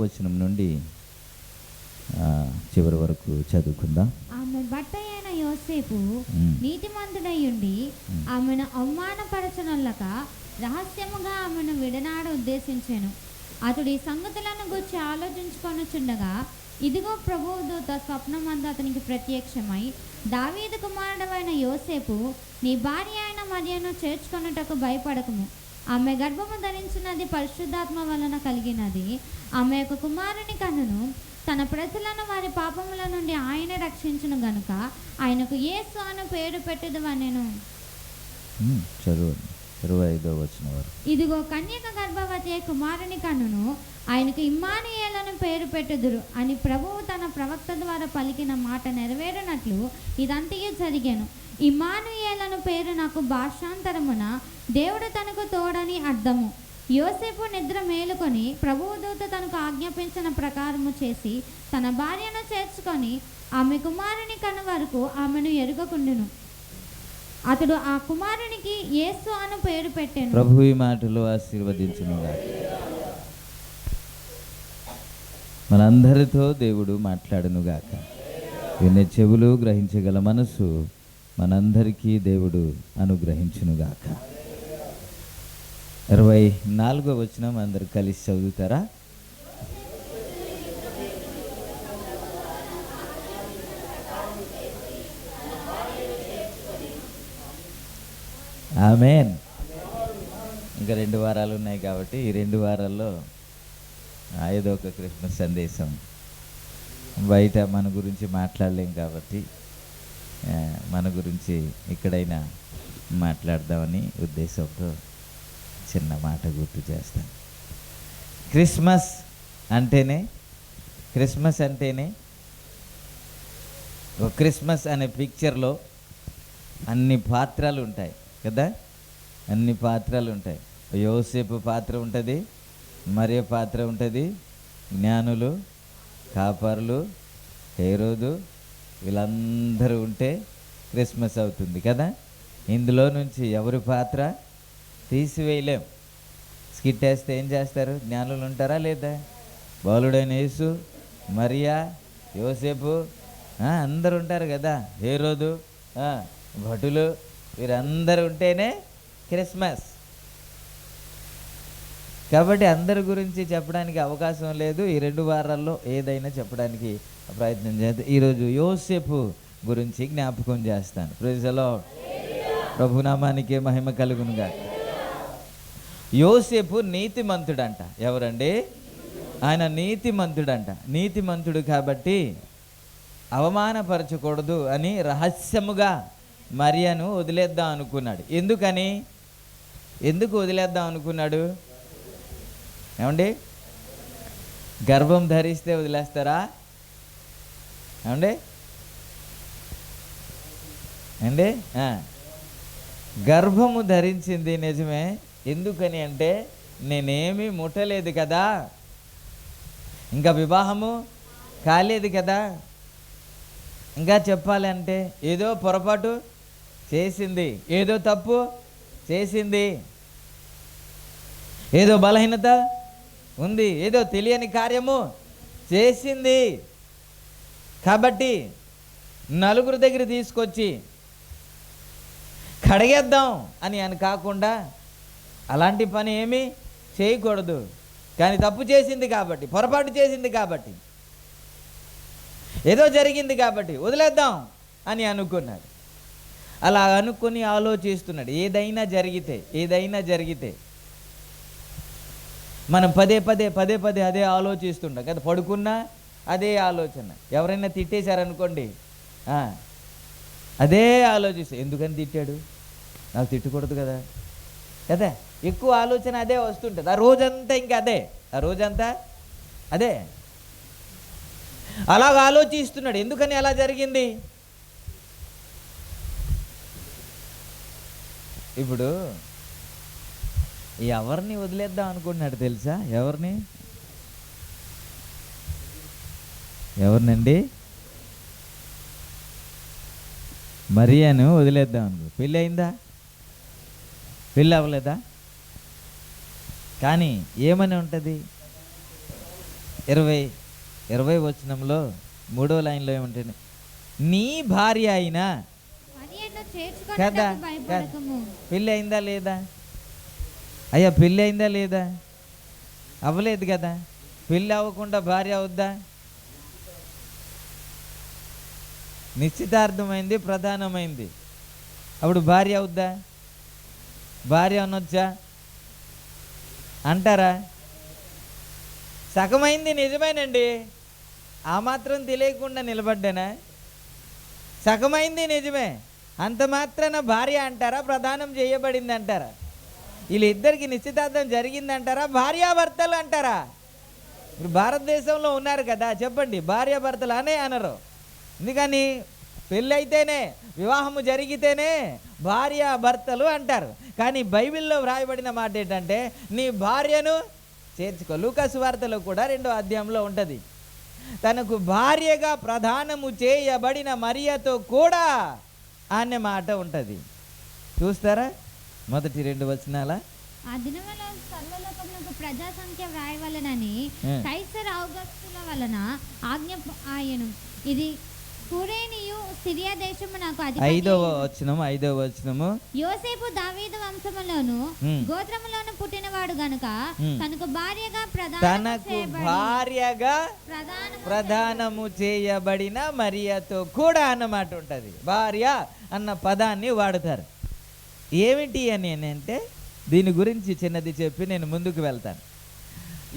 వచనం నుండి చివరి వరకు చదువుకుందాం. ఆమె భర్త అయిన యోసేపు నీతిమంతుడయ్యుండి ఆమెను అవమానపరచనొల్లక రహస్యముగా ఆమెను విడనాడ ఉద్దేశించెను. అతడు ఈ సంగతులను గురించి ఆలోచించుకొనుచుండగా ఇదిగో ప్రభువు దూత స్వప్నమందు అతనికి ప్రత్యక్షమై, దావీదు కుమారుడైన యోసేపు, నీ భార్య అయిన మరియను చేర్చుకొనుటకు భయపడకుము. ఆమె గర్భము ధరించినది పరిశుద్ధాత్మ వలన కలిగినది. ఆమె యొక్క కుమారుని కనును. తన ప్రజలను వారి పాపముల నుండి ఆయన రక్షించును గనుక ఆయనకు యేసు అను పేరు పెట్టెదవనెను. ఇదిగో కన్యక గర్భవతి కుమారుని కనును. ఆయనకు ఇమ్మానుయేలను పేరు పెట్టుదురు అని ప్రభువు తన ప్రవక్త ద్వారా పలికిన మాట నెరవేరునట్లు ఇదంతయు జరిగెను. ఇమ్మానుయేలను పేరు నాకు భాషాంతరమున దేవుడు తనకు తోడని అర్థము. యోసేపు నిద్ర మేలుకొని ప్రభువు దూత తనకు ఆజ్ఞాపించిన ప్రకారము చేసి తన భార్యను చేర్చుకొని ఆమె కుమారుని కను వరకు ఆమెను ఎరుగకుండును. అతడు ఆ కుమారునికి యేసు అను పేరు పెట్టెను. ప్రభు ఈ మాటలు ఆశీర్వదించును గాక. మనందరితో దేవుడు మాట్లాడును గాక. వినే చెవులు, గ్రహించగల మనసు మనందరికీ దేవుడు అనుగ్రహించును గాక. 24వ వచనం అందరు కలిసి చదువుతారా? ఆమేన్. ఇంకా 2 వారాలు ఉన్నాయి కాబట్టి ఈ 2 వారాల్లో ఏదో ఒక క్రిస్మస్ సందేశం. బయట మన గురించి మాట్లాడలేం కాబట్టి మన గురించి ఇక్కడైనా మాట్లాడదామని ఉద్దేశంతో చిన్న మాట గుర్తు చేస్తాను. క్రిస్మస్ అంటేనే ఒక క్రిస్మస్ అనే పిక్చర్లో అన్ని పాత్రలు ఉంటాయి కదా. అన్ని పాత్రలు ఉంటాయి. యోసేపు పాత్ర ఉంటుంది, మరియ పాత్ర ఉంటుంది, జ్ఞానులు, కాపరులు, హేరోదు, వీళ్ళందరూ ఉంటే క్రిస్మస్ అవుతుంది కదా. ఇందులో నుంచి ఎవరి పాత్ర తీసివేయలేం. స్కిట్ వేస్తే ఏం చేస్తారు? జ్ఞానులు ఉంటారా లేదా? బాలుడైన యేసు, మరియా, యోసేపు అందరు ఉంటారు కదా. హేరోదు, భటులు, వీరందరూ ఉంటేనే క్రిస్మస్. కాబట్టి అందరి గురించి చెప్పడానికి అవకాశం లేదు. ఈ 2 వారాల్లో ఏదైనా చెప్పడానికి ప్రయత్నం చేద్దాం. ఈరోజు యోసేపు గురించి జ్ఞాపకం చేస్తాను. Praise the lord. ప్రభునామానికే మహిమ కలుగునుగా. యోసేపు నీతిమంతుడంట. ఎవరండి? ఆయన నీతిమంతుడంట. నీతిమంతుడు కాబట్టి అవమానపరచకూడదు అని రహస్యముగా మరియను వదిలేద్దాం అనుకున్నాడు. ఎందుకు వదిలేద్దాం అనుకున్నాడు? ఏమండి? గర్భం ధరిస్తే వదిలేస్తారా? ఏమండి? గర్భము ధరించింది నిజమే. ఎందుకని అంటే నేనేమీ ముట్టలేదు కదా, ఇంకా వివాహము కాలేదు కదా. ఇంకా చెప్పాలంటే ఏదో పొరపాటు చేసింది, ఏదో తప్పు చేసింది, ఏదో బలహీనత ఉంది, ఏదో తెలియని కార్యము చేసింది. కాబట్టి నలుగురు దగ్గర తీసుకొచ్చి కడిగేద్దాం అని కాకుండా అలాంటి పని ఏమీ చేయకూడదు. కానీ తప్పు చేసింది కాబట్టి, పొరపాటు చేసింది కాబట్టి, ఏదో జరిగింది కాబట్టి వదిలేద్దాం అని అనుకున్నాడు. అలా అనుకుని ఆలోచిస్తున్నాడు. ఏదైనా జరిగితే మనం పదే పదే అదే ఆలోచిస్తుంటాం కదా. పడుకున్నా అదే ఆలోచన. ఎవరైనా తిట్టేశారనుకోండి, అదే ఆలోచిస్తాం. ఎందుకని తిట్టాడు, నాకు తిట్టకూడదు కదా. ఎక్కువ ఆలోచన అదే వస్తుంటుంది. ఆ రోజంతా ఇంకా అదే అలాగ ఆలోచిస్తున్నాడు. ఎందుకని అలా జరిగింది? ఇప్పుడు ఎవరిని వదిలేద్దాం అనుకుంటున్నాడు తెలుసా? ఎవరినండి? మరియను వదిలేద్దాం అనుకో. పెళ్ళి అయిందా? పెళ్ళి అవ్వలేదా? కానీ ఏమని ఉంటుంది? 20 వచనంలో 3వ లైన్లో ఏముంటుంది? నీ భార్య అయినా మరియను కదా చేర్చుకొనుటకు భయపడకము. పెళ్ళి అయిందా లేదా? అయ్యా పెళ్ళి అయిందా లేదా? అవ్వలేదు కదా. పెళ్ళి అవ్వకుండా భార్య అవుద్దా? నిశ్చితార్థమైంది, ప్రధానమైంది, అప్పుడు భార్య అవుద్దా? భార్య అనొచ్చా అంటారా? సగమైంది నిజమేనండి, ఆ మాత్రం తెలియకుండా నిలబడ్డానా? సగమైంది నిజమే, అంత మాత్రాన భార్య అంటారా? ప్రదానం చేయబడింది అంటారా? వీళ్ళిద్దరికి నిశ్చితార్థం జరిగిందంటారా? భార్యాభర్తలు అంటారా? ఇప్పుడు భారతదేశంలో ఉన్నారు కదా, చెప్పండి, భార్యాభర్తలు అనే అనరు. ఎందుకని? పెళ్ళి అయితేనే, వివాహము జరిగితేనే భార్యాభర్తలు అంటారు. కానీ బైబిల్లో వ్రాయబడిన మాట ఏంటంటే నీ భార్యను చేర్చుకో. లూకా సువార్తలో కూడా 2వ అధ్యాయంలో ఉంటుంది, తనకు భార్యగా ప్రదానము చేయబడిన మరియతో కూడా అనే మాట ఉంటుంది. చూస్తారా మొదటి 2 వచనాల? ఆ దినములో సర్వలోకమునకు ప్రజా సంఖ్య వ్రాయవలనని కైసర్ ఔగస్తుల వలన ఆజ్ఞ ఆయను. ఇది కురేనియు సిరియా దేశమునకు అధిపతి 5వ వచనము యోసేపు దావీదు వంశములోను గోత్రములోను పుట్టినవాడు గనుక తనకు భార్యగా ప్రధానము చేయబడిన మరియతో కూడా అన్నమాట ఉంటుంది. భార్య అన్న పదాన్ని వాడతారు. ఏమిటి అని అంటే దీని గురించి చిన్నది చెప్పి నేను ముందుకు వెళ్తాను.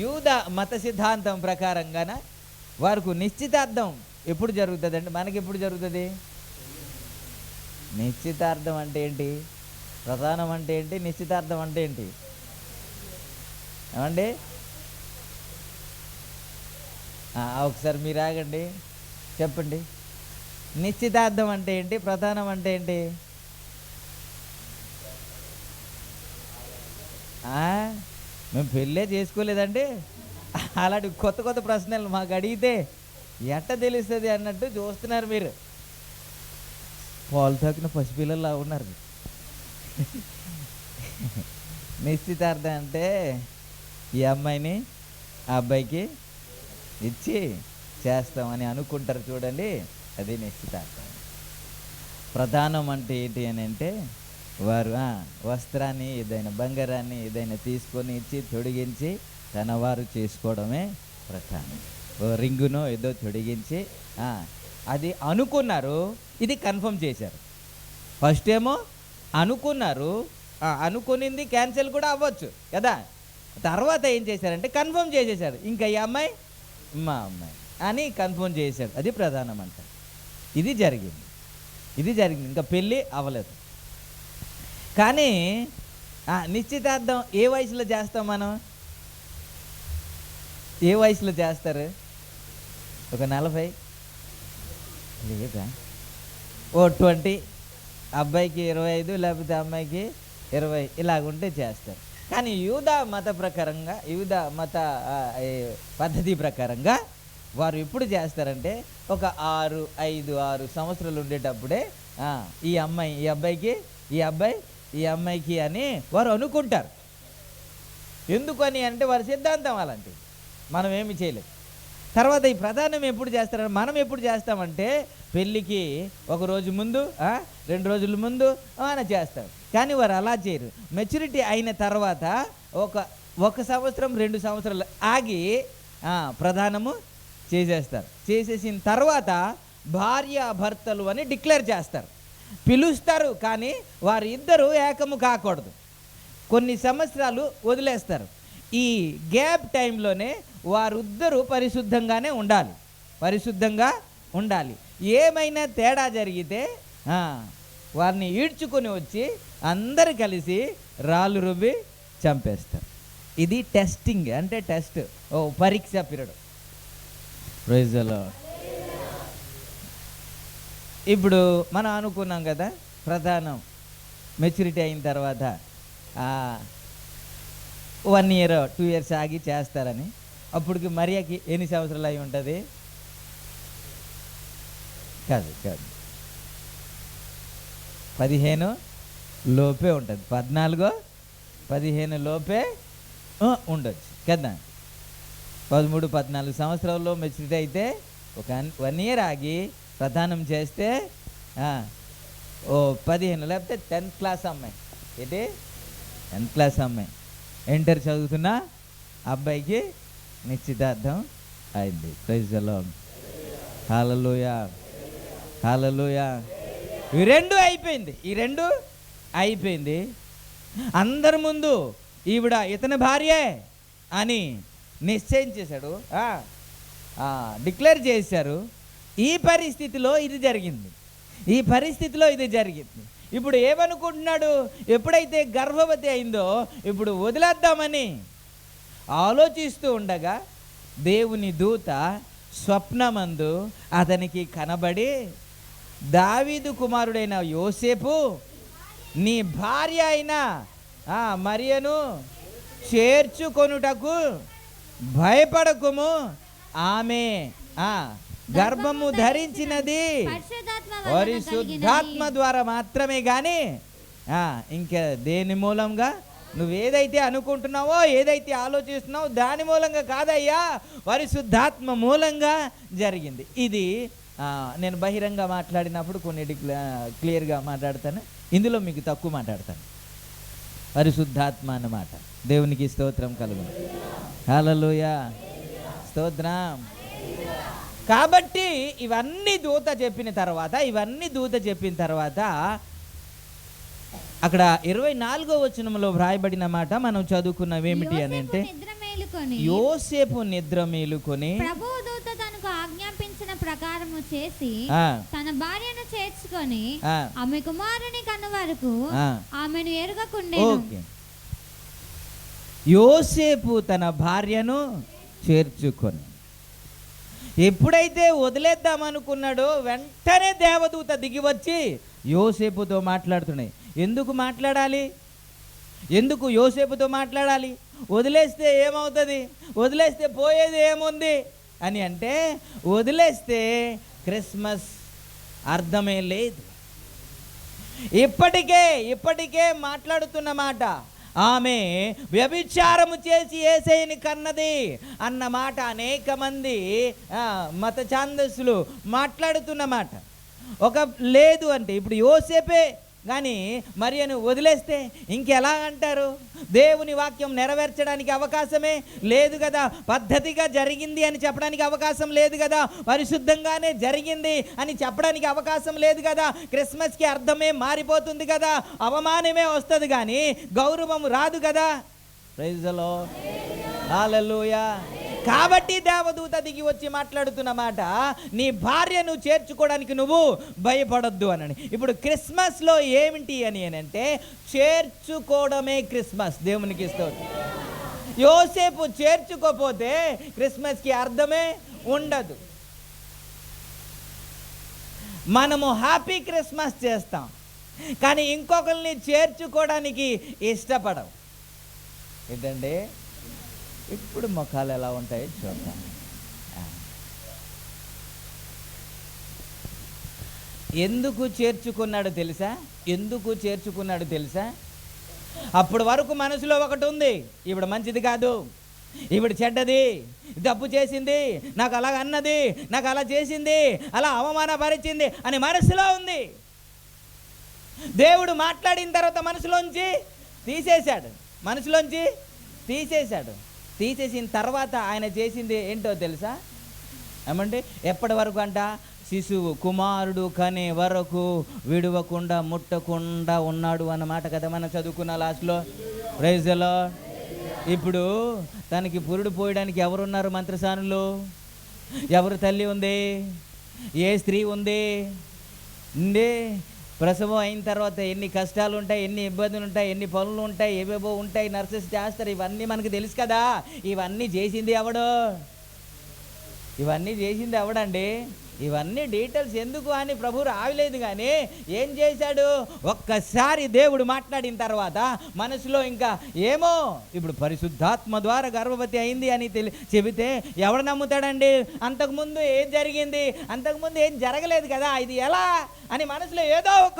యూద మత సిద్ధాంతం ప్రకారంగాన వారికి నిశ్చితార్థం ఎప్పుడు జరుగుతుందండి? మనకి ఎప్పుడు జరుగుతుంది? నిశ్చితార్థం అంటే ఏంటి? ప్రధానం అంటే ఏంటి? నిశ్చితార్థం అంటే ఏంటి? ఏమండి? ఒకసారి మీరు ఆగండి, చెప్పండి. నిశ్చితార్థం అంటే ఏంటి? ప్రధానం అంటే ఏంటి? మేము పెళ్ళే చేసుకోలేదండి. అలాంటి కొత్త కొత్త ప్రశ్నలు మాకు అడిగితే ఎట్ట తెలుస్తుంది అన్నట్టు చూస్తున్నారు మీరు. పాలు తాకిన పసిపిల్లల్లా ఉన్నారు. నిశ్చితార్థం అంటే ఈ అమ్మాయిని ఆ అబ్బాయికి ఇచ్చి చేస్తామని అనుకుంటారు చూడండి, అది నిశ్చితార్థం. ప్రధానం అంటే ఏంటి అని అంటే వారు వస్త్రాన్ని, ఏదైనా బంగారాన్ని ఏదైనా తీసుకొని ఇచ్చి తొడిగించి తన వారు చేసుకోవడమే ప్రధానం. రింగునో ఏదో తొడిగించి అది అనుకున్నారు, ఇది కన్ఫర్మ్ చేశారు. ఫస్ట్ ఏమో అనుకున్నారు, అనుకునింది క్యాన్సిల్ కూడా అవ్వచ్చు కదా. తర్వాత ఏం చేశారంటే కన్ఫర్మ్ చేసేసారు, ఇంకా ఈ అమ్మాయి మా అమ్మాయి అని కన్ఫర్మ్ చేశాడు. అది ప్రధానం అంటారు. ఇది జరిగింది, ఇంకా పెళ్ళి అవ్వలేదు. కానీ నిశ్చితార్థం ఏ వయసులో చేస్తాం మనం? ఏ వయసులో చేస్తారు? ఒక 40 లేదా 20, అబ్బాయికి 25 లేకపోతే అమ్మాయికి 20 ఇలాగుంటే చేస్తారు. కానీ యూదా మత ప్రకారంగా, యూదా మత పద్ధతి ప్రకారంగా వారు ఎప్పుడు చేస్తారంటే ఒక 6 సంవత్సరాలు ఉండేటప్పుడే ఈ అమ్మాయి ఈ అబ్బాయికి, ఈ అమ్మాయికి అని వారు అనుకుంటారు. ఎందుకని అంటే వారి సిద్ధాంతం అలాంటిది, మనం ఏమి చేయలేదు. తర్వాత ఈ ప్రధానం ఎప్పుడు చేస్తారంటే మనం ఎప్పుడు చేస్తామంటే పెళ్ళికి 1 రోజు ముందు, 2 రోజుల ముందు అని చేస్తారు. కానీ వారు అలా చేయరు. మెచ్యూరిటీ అయిన తర్వాత ఒక సంవత్సరం 2 సంవత్సరాలు ఆగి ప్రధానము చేసేస్తారు. చేసేసిన తర్వాత భార్యాభర్తలు అని డిక్లేర్ చేస్తారు, పిలుస్తారు. కానీ వారు ఇద్దరు ఏకము కాకూడదు, కొన్ని సంవత్సరాలు వదిలేస్తారు. ఈ గ్యాప్ టైంలోనే వారిద్దరూ పరిశుద్ధంగా ఉండాలి. ఏమైనా తేడా జరిగితే వారిని ఈడ్చుకొని వచ్చి అందరు కలిసి రాళ్ళు రుబ్బి చంపేస్తారు. ఇది టెస్టింగ్, అంటే టెస్ట్, పరీక్ష పీరియడ్. Praise the Lord. ఇప్పుడు మనం అనుకున్నాం కదా, ప్రధానం మెచ్యూరిటీ అయిన తర్వాత 1 year 2 years ఆగి చేస్తారని. అప్పటికి మరియకి ఎన్ని సంవత్సరాలు అయి ఉంటుంది? కాదు 15 లోపే ఉంటుంది, 14 15 లోపే ఉండొచ్చు కదా. 13-14 సంవత్సరాల్లో మెచ్యూరిటీ అయితే ఒక 1 ఇయర్ ఆగి ప్రదానం చేస్తే ఓ 15 లేకపోతే 10th క్లాస్ అమ్మాయి, ఏంటి 10th క్లాస్ అమ్మాయి ఇంటర్ చదువుతున్న అబ్బాయికి నిశ్చితార్థం అయింది. Praise the lord. హల్లెలూయా, హల్లెలూయా. ఈ రెండు అయిపోయింది. అందరి ముందు ఈవిడ ఇతని భార్యే అని నిశ్చయం చేశాడు, డిక్లేర్ చేశారు. ఈ పరిస్థితిలో ఇది జరిగింది. ఇప్పుడు ఏమనుకుంటున్నాడు? ఎప్పుడైతే గర్భవతి అయిందో ఇప్పుడు వదిలేద్దామని ఆలోచిస్తూ ఉండగా దేవుని దూత స్వప్నమందు అతనికి కనబడి, దావీదు కుమారుడైన యోసేపు, నీ భార్య అయిన మరియను చేర్చుకొనుటకు భయపడకుము, ఆమె గర్భము ధరించినది పరిశుద్ధాత్మ ద్వారా మాత్రమే కానీ ఇంకా దేని మూలంగా నువ్వేదైతే అనుకుంటున్నావో, ఏదైతే ఆలోచిస్తున్నావో దాని మూలంగా కాదయ్యా, పరిశుద్ధాత్మ మూలంగా జరిగింది. ఇది నేను బహిరంగ మాట్లాడినప్పుడు కొన్నిటి క్లియర్గా మాట్లాడతాను, ఇందులో మీకు తక్కువ మాట్లాడతాను. పరిశుద్ధాత్మ అన్నమాట. దేవునికి స్తోత్రం కలుగును. హల్లెలూయా, స్తోత్రం. కాబట్టి ఇవన్నీ దూత చెప్పిన తర్వాత అక్కడ 24వ వచనంలో వ్రాయబడిన మాట మనం చదువుకున్నాం. ఏమిటి అని అంటే, యోసేపు నిద్ర మేలుకొని ప్రభువు దూత తనకు ఆజ్ఞాపించిన ప్రకారము చేసి తన భార్యను చేర్చుకొని ఆమె కుమారుని కన్న వరకు ఆమెను ఎరుగకుండెను. యోసేపు తన భార్యను చేర్చుకొని ఎప్పుడైతే వదిలేద్దామనుకున్నాడో వెంటనే దేవదూత దిగి వచ్చి యోసేపుతో మాట్లాడుతున్నాయి. ఎందుకు యోసేపుతో మాట్లాడాలి? వదిలేస్తే ఏమవుతుంది? వదిలేస్తే పోయేది ఏముంది అని అంటే, వదిలేస్తే క్రిస్మస్ అర్థమే లేదు. ఇప్పటికే మాట్లాడుతున్న మాట, ఆమె వ్యభిచారము చేసి యేసయ్యని కన్నది అన్న మాట అనేక మంది మత ఛాందస్సులు మాట్లాడుతున్న మాట. లేదు అంటే ఇప్పుడు యోసేపే కానీ మరియను వదిలేస్తే ఇంకెలా అంటారు? దేవుని వాక్యం నెరవేర్చడానికి అవకాశమే లేదు కదా, పద్ధతిగా జరిగింది అని చెప్పడానికి అవకాశం లేదు కదా, పరిశుద్ధంగానే జరిగింది అని చెప్పడానికి అవకాశం లేదు కదా, క్రిస్మస్కి అర్థమే మారిపోతుంది కదా, అవమానమే వస్తుంది కానీ గౌరవం రాదు కదా. ప్రైజ్ ది లార్డ్, హల్లెలూయా. కాబట్టి దేవదూత దిగి వచ్చి మాట్లాడుతున్న మాట, నీ భార్యను చేర్చుకోవడానికి నువ్వు భయపడొద్దు అని. ఇప్పుడు క్రిస్మస్లో ఏమిటి అని అంటే, చేర్చుకోవడమే క్రిస్మస్. దేవునికి స్తోత్రం. యోసేపు చేర్చుకోపోతే క్రిస్మస్కి అర్థమే ఉండదు. మనము హ్యాపీ క్రిస్మస్ చేస్తాం కానీ ఇంకొకరిని చేర్చుకోవడానికి ఇష్టపడం. ఏంటంటే ఇప్పుడు ముఖాలు ఎలా ఉంటాయో చూద్దాం. ఎందుకు చేర్చుకున్నాడు తెలుసా? అప్పటి వరకు మనసులో ఒకటి ఉంది, ఈవిడ మంచిది కాదు, ఈవిడ చెడ్డది, తప్పు చేసింది, నాకు అలా అన్నది, నాకు అలా చేసింది, అలా అవమానపరిచింది అని మనసులో ఉంది. దేవుడు మాట్లాడిన తర్వాత మనసులోంచి తీసేసిన తర్వాత ఆయన చేసింది ఏంటో తెలుసా? ఏమంటే ఎప్పటి వరకు అంట, శిశువు కుమారుడు కనే వరకు విడవకుండా ముట్టకుండా ఉన్నాడు అన్నమాట కదా మనం చదువుకున్న లాస్ట్లో. Praise the Lord. ఇప్పుడు తనకి పురుడు పోయడానికి ఎవరున్నారు మంత్రసానులు? ఎవరు తల్లి ఉంది? ఏ స్త్రీ ఉంది? ప్రసవం అయిన తర్వాత ఎన్ని కష్టాలు ఉంటాయి, ఎన్ని ఇబ్బందులు ఉంటాయి, ఎన్ని పనులు ఉంటాయి, ఏవేవో ఉంటాయి, నర్సెస్ చేస్తారు. ఇవన్నీ మనకు తెలుసు కదా. ఇవన్నీ చేసింది ఎవడండి? ఇవన్నీ డీటెయిల్స్ ఎందుకు అని ప్రభు రాయలేదు. కానీ ఏం చేశాడు, ఒక్కసారి దేవుడు మాట్లాడిన తర్వాత మనసులో ఇంకా ఏమో, ఇప్పుడు పరిశుద్ధాత్మ ద్వారా గర్భవతి అయింది అని చెబితే ఎవడు నమ్ముతాడండి? అంతకుముందు ఏం జరిగింది, అంతకుముందు ఏం జరగలేదు కదా, ఇది ఎలా అని మనసులో ఏదో ఒక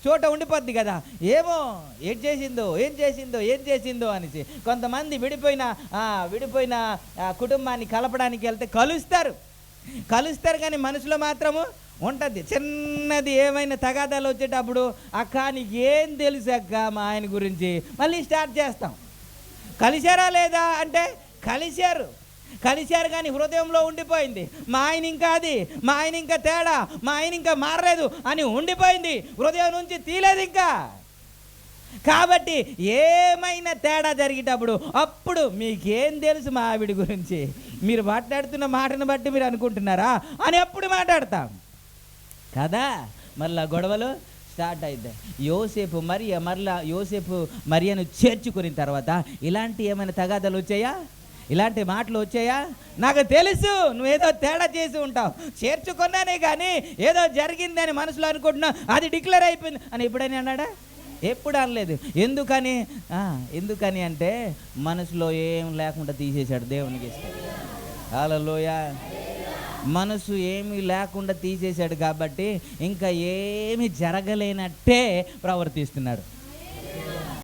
చోట ఉండిపోద్ది కదా. ఏమో ఏం చేసిందో అనేసి కొంతమంది విడిపోయిన కుటుంబాన్ని కలపడానికి వెళ్తే కలుస్తారు కానీ మనసులో మాత్రము ఉంటుంది. చిన్నది ఏమైనా తగాదాలు వచ్చేటప్పుడు, అక్క నీకు ఏం తెలుసు అక్క మా ఆయన గురించి, మళ్ళీ స్టార్ట్ చేస్తాం. కలిశారా లేదా అంటే కలిశారు కానీ హృదయంలో ఉండిపోయింది. మా ఆయన ఇంకా తేడా, మా ఆయన ఇంకా మారలేదు అని ఉండిపోయింది, హృదయం నుంచి తీలేదు ఇంకా. కాబట్టి ఏమైనా తేడా జరిగేటప్పుడు అప్పుడు మీకేం తెలుసు మా ఆవిడ గురించి, మీరు మాట్లాడుతున్న మాటను బట్టి మీరు అనుకుంటున్నారా అని అప్పుడు మాట్లాడతాం కదా. మళ్ళా గొడవలు స్టార్ట్ అవుతాయి. యోసేపు మరియను చేర్చుకున్న తర్వాత ఇలాంటి ఏమైనా తగాదాలు వచ్చాయా, ఇలాంటి మాటలు వచ్చాయా? నాకు తెలుసు నువ్వేదో తేడా చేసి ఉంటావు, చేర్చుకున్నానే కానీ ఏదో జరిగిందని మనసులో అనుకుంటున్నా, అది డిక్లేర్ అయిపోయింది అని ఎప్పుడైనా అన్నాడా? ఎప్పుడు అనలేదు. ఎందుకని అంటే మనసులో ఏం లేకుండా తీసేశాడు. దేవునికి ఇష్టం. హల్లెలూయా. మనసు ఏమీ లేకుండా తీసేశాడు కాబట్టి ఇంకా ఏమి జరగలేనట్టే ప్రవర్తిస్తున్నాడు.